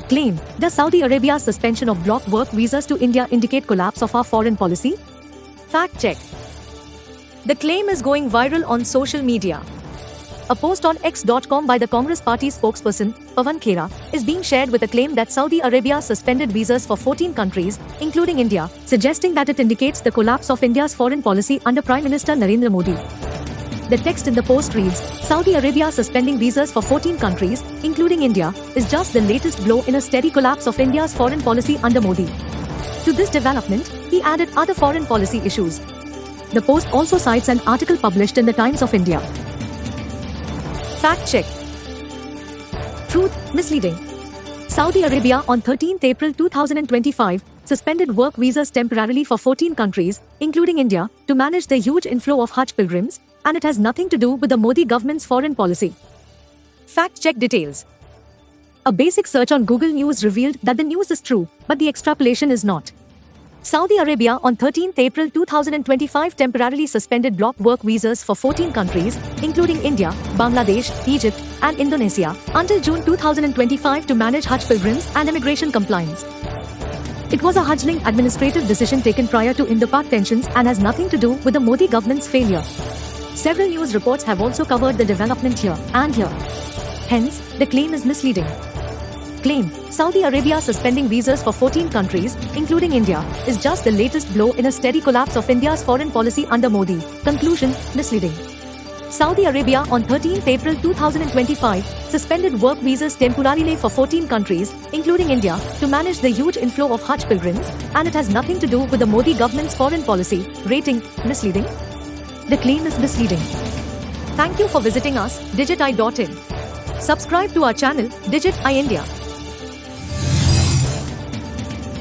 Claim: does Saudi Arabia's suspension of block work visas to India indicate collapse of our foreign policy? Fact check. The claim is going viral on social media. A post on X.com by the Congress Party spokesperson, Pawan Khera, is being shared with a claim that Saudi Arabia suspended visas for 14 countries, including India, suggesting that it indicates the collapse of India's foreign policy under Prime Minister Narendra Modi. The text in the post reads, Saudi Arabia suspending visas for 14 countries, including India, is just the latest blow in a steady collapse of India's foreign policy under Modi. To this development, he added other foreign policy issues. The post also cites an article published in the Times of India. Fact check. Truth, misleading. Saudi Arabia on 13 April 2025 suspended work visas temporarily for 14 countries, including India, to manage the huge inflow of Hajj pilgrims, and it has nothing to do with the Modi government's foreign policy. Fact check details. A basic search on Google News revealed that the news is true, but the extrapolation is not. Saudi Arabia on 13 April 2025 temporarily suspended block work visas for 14 countries, including India, Bangladesh, Egypt, and Indonesia, until June 2025 to manage Hajj pilgrims and immigration compliance. It was a Hajj-linked administrative decision taken prior to Indo-Pak tensions and has nothing to do with the Modi government's failure. Several news reports have also covered the development here and here. Hence, the claim is misleading. Claim: Saudi Arabia suspending visas for 14 countries, including India, is just the latest blow in a steady collapse of India's foreign policy under Modi. Conclusion: misleading. Saudi Arabia on 13 April 2025 suspended work visas temporarily for 14 countries, including India, to manage the huge inflow of Hajj pilgrims, and it has nothing to do with the Modi government's foreign policy. Rating: misleading. The claim is misleading. Thank you for visiting us, digiti.in. Subscribe to our channel, Digit i India.